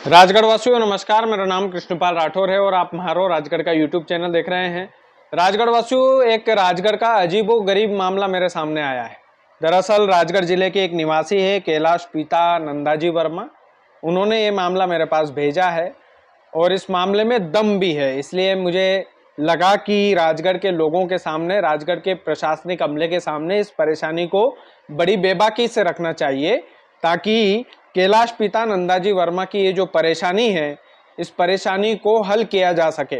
राजगढ़ वासियों नमस्कार। मेरा नाम कृष्णपाल राठौर है और आप म्हारो राजगढ़ का यूट्यूब चैनल देख रहे हैं। राजगढ़ वासियों, एक राजगढ़ का अजीबोगरीब मामला मेरे सामने आया है। दरअसल राजगढ़ जिले के एक निवासी है कैलाश पिता नंदाजी वर्मा। उन्होंने ये मामला मेरे पास भेजा है और इस मामले में दम भी है, इसलिए मुझे लगा कि राजगढ़ के लोगों के सामने, राजगढ़ के प्रशासनिक अमले के सामने इस परेशानी को बड़ी बेबाकी से रखना चाहिए, ताकि कैलाश पिता नंदाजी वर्मा की ये जो परेशानी है, इस परेशानी को हल किया जा सके।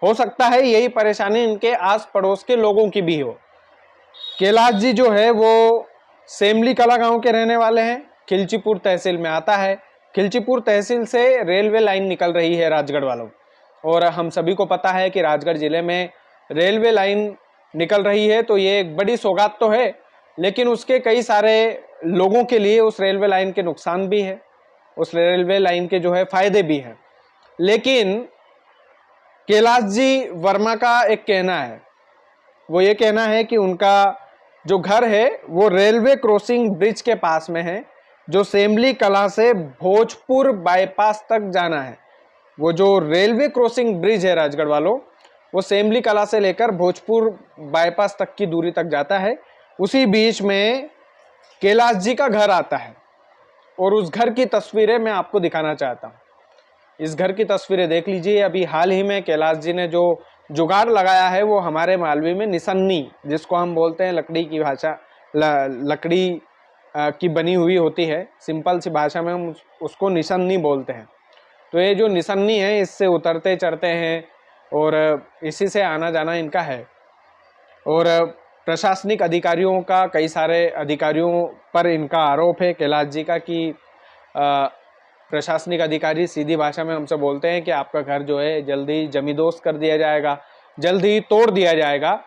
हो सकता है यही परेशानी इनके आस पड़ोस के लोगों की भी हो। कैलाश जी जो है वो सेमली कला गांव के रहने वाले हैं, खिलचीपुर तहसील में आता है। खिलचीपुर तहसील से रेलवे लाइन निकल रही है राजगढ़ वालों, और हम सभी को पता है कि राजगढ़ जिले में रेलवे लाइन निकल रही है तो ये एक बड़ी सौगात तो है, लेकिन उसके कई सारे लोगों के लिए उस रेलवे लाइन के नुकसान भी है, उस रेलवे लाइन के जो है फायदे भी हैं। लेकिन कैलाश जी वर्मा का एक कहना है, वो ये कहना है कि उनका जो घर है वो रेलवे क्रॉसिंग ब्रिज के पास में है, जो सेमली कला से भोजपुर बाईपास तक जाना है। वो जो रेलवे क्रॉसिंग ब्रिज है राजगढ़ वालों, वो सेमली कला से लेकर भोजपुर बाईपास तक की दूरी तक जाता है। उसी बीच में कैलाश जी का घर आता है और उस घर की तस्वीरें मैं आपको दिखाना चाहता हूँ। इस घर की तस्वीरें देख लीजिए। अभी हाल ही में कैलाश जी ने जो जुगाड़ लगाया है वो हमारे मालवी में निसन्नी, जिसको हम बोलते हैं लकड़ी की भाषा, लकड़ी की बनी हुई होती है, सिंपल सी भाषा में हम उसको निसन्नी बोलते हैं। तो ये जो निसन्नी है, इससे उतरते चढ़ते हैं और इसी से आना जाना इनका है। और प्रशासनिक अधिकारियों का, कई सारे अधिकारियों पर इनका आरोप है कैलाश जी का कि प्रशासनिक अधिकारी सीधी भाषा में हमसे बोलते हैं कि आपका घर जो है जल्दी जमींदोज कर दिया जाएगा, जल्दी तोड़ दिया जाएगा।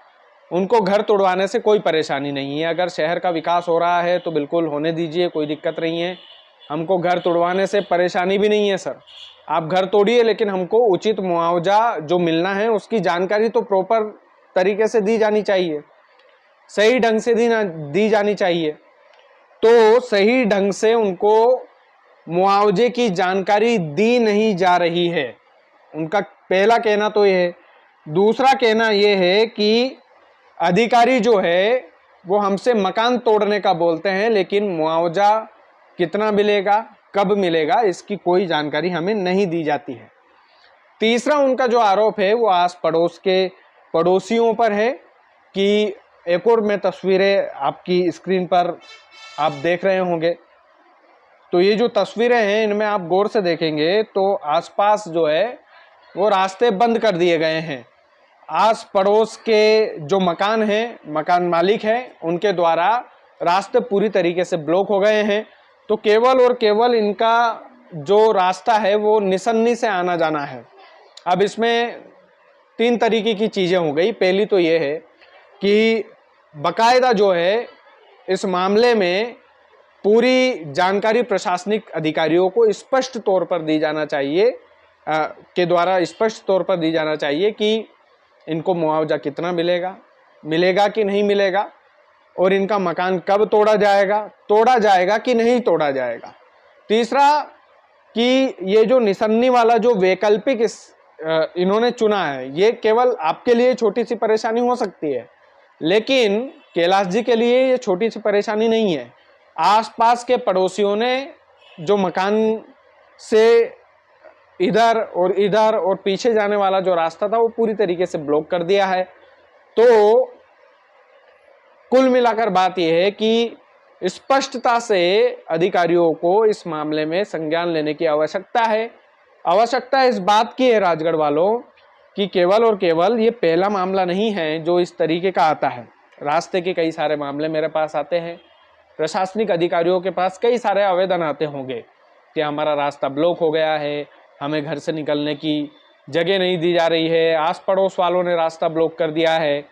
उनको घर तोड़वाने से कोई परेशानी नहीं है, अगर शहर का विकास हो रहा है तो बिल्कुल होने दीजिए, कोई दिक्कत नहीं है। हमको घर तोड़वाने से परेशानी भी नहीं है सर, आप घर तोड़िए, लेकिन हमको उचित मुआवजा जो मिलना है उसकी जानकारी तो प्रॉपर तरीके से दी जानी चाहिए, सही ढंग से दी जानी चाहिए। तो सही ढंग से उनको मुआवजे की जानकारी दी नहीं जा रही है, उनका पहला कहना तो ये है। दूसरा कहना ये है कि अधिकारी जो है वो हमसे मकान तोड़ने का बोलते हैं, लेकिन मुआवजा कितना मिलेगा, कब मिलेगा, इसकी कोई जानकारी हमें नहीं दी जाती है। तीसरा उनका जो आरोप है वो आस पड़ोस के पड़ोसियों पर है कि एक और मैं तस्वीरें आपकी स्क्रीन पर आप देख रहे होंगे, तो ये जो तस्वीरें हैं इनमें आप गौर से देखेंगे तो आसपास जो है वो रास्ते बंद कर दिए गए हैं। आस पड़ोस के जो मकान हैं, मकान मालिक हैं, उनके द्वारा रास्ते पूरी तरीके से ब्लॉक हो गए हैं। तो केवल और केवल इनका जो रास्ता है वो निसन्नी से आना जाना है। अब इसमें तीन तरीके की चीज़ें हो गई। पहली तो ये है कि बकायदा जो है इस मामले में पूरी जानकारी प्रशासनिक अधिकारियों को स्पष्ट तौर पर दी जाना चाहिए, के द्वारा स्पष्ट तौर पर दी जाना चाहिए कि इनको मुआवजा कितना मिलेगा, मिलेगा कि नहीं मिलेगा, और इनका मकान कब तोड़ा जाएगा कि नहीं तोड़ा जाएगा। तीसरा कि ये जो निसन्नी वाला जो वैकल्पिक इन्होंने चुना है, ये केवल आपके लिए छोटी सी परेशानी हो सकती है, लेकिन कैलाश जी के लिए ये छोटी सी परेशानी नहीं है। आसपास के पड़ोसियों ने जो मकान से इधर और पीछे जाने वाला जो रास्ता था वो पूरी तरीके से ब्लॉक कर दिया है। तो कुल मिलाकर बात यह है कि स्पष्टता से अधिकारियों को इस मामले में संज्ञान लेने की आवश्यकता है। आवश्यकता इस बात की है राजगढ़ वालों कि केवल और केवल ये पहला मामला नहीं है जो इस तरीके का आता है। रास्ते के कई सारे मामले मेरे पास आते हैं, प्रशासनिक अधिकारियों के पास कई सारे आवेदन आते होंगे कि हमारा रास्ता ब्लॉक हो गया है, हमें घर से निकलने की जगह नहीं दी जा रही है, आस पड़ोस वालों ने रास्ता ब्लॉक कर दिया है,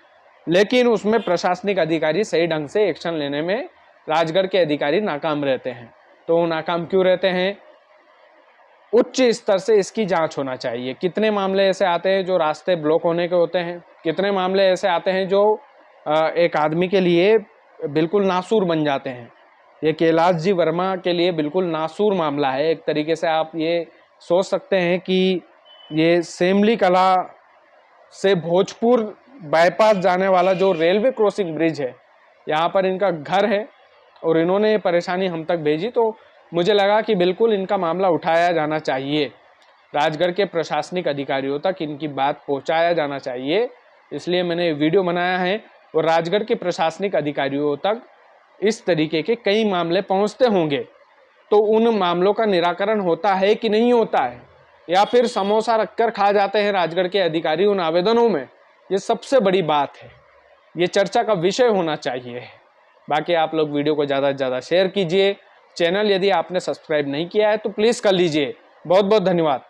लेकिन उसमें प्रशासनिक अधिकारी सही ढंग से एक्शन लेने में राजगढ़ के अधिकारी नाकाम रहते हैं। तो वो नाकाम क्यों रहते हैं? उच्च स्तर से इसकी जांच होना चाहिए। कितने मामले ऐसे आते हैं जो रास्ते ब्लॉक होने के होते हैं, कितने मामले ऐसे आते हैं जो एक आदमी के लिए बिल्कुल नासूर बन जाते हैं। ये कैलाश जी वर्मा के लिए बिल्कुल नासूर मामला है। एक तरीके से आप ये सोच सकते हैं कि ये सेमली कला से भोजपुर बाईपास जाने वाला जो रेलवे क्रॉसिंग ब्रिज है, यहाँ पर इनका घर है और इन्होंने ये परेशानी हम तक भेजी, तो मुझे लगा कि बिल्कुल इनका मामला उठाया जाना चाहिए, राजगढ़ के प्रशासनिक अधिकारियों तक इनकी बात पहुंचाया जाना चाहिए। इसलिए मैंने वीडियो बनाया है और राजगढ़ के प्रशासनिक अधिकारियों तक इस तरीके के कई मामले पहुंचते होंगे, तो उन मामलों का निराकरण होता है कि नहीं होता है, या फिर समोसा रखकर खा जाते हैं राजगढ़ के अधिकारी उन आवेदनों में, ये सबसे बड़ी बात है। ये चर्चा का विषय होना चाहिए। बाकी आप लोग वीडियो को ज़्यादा से ज़्यादा शेयर कीजिए। चैनल यदि आपने सब्सक्राइब नहीं किया है तो प्लीज़ कर लीजिए। बहुत बहुत धन्यवाद।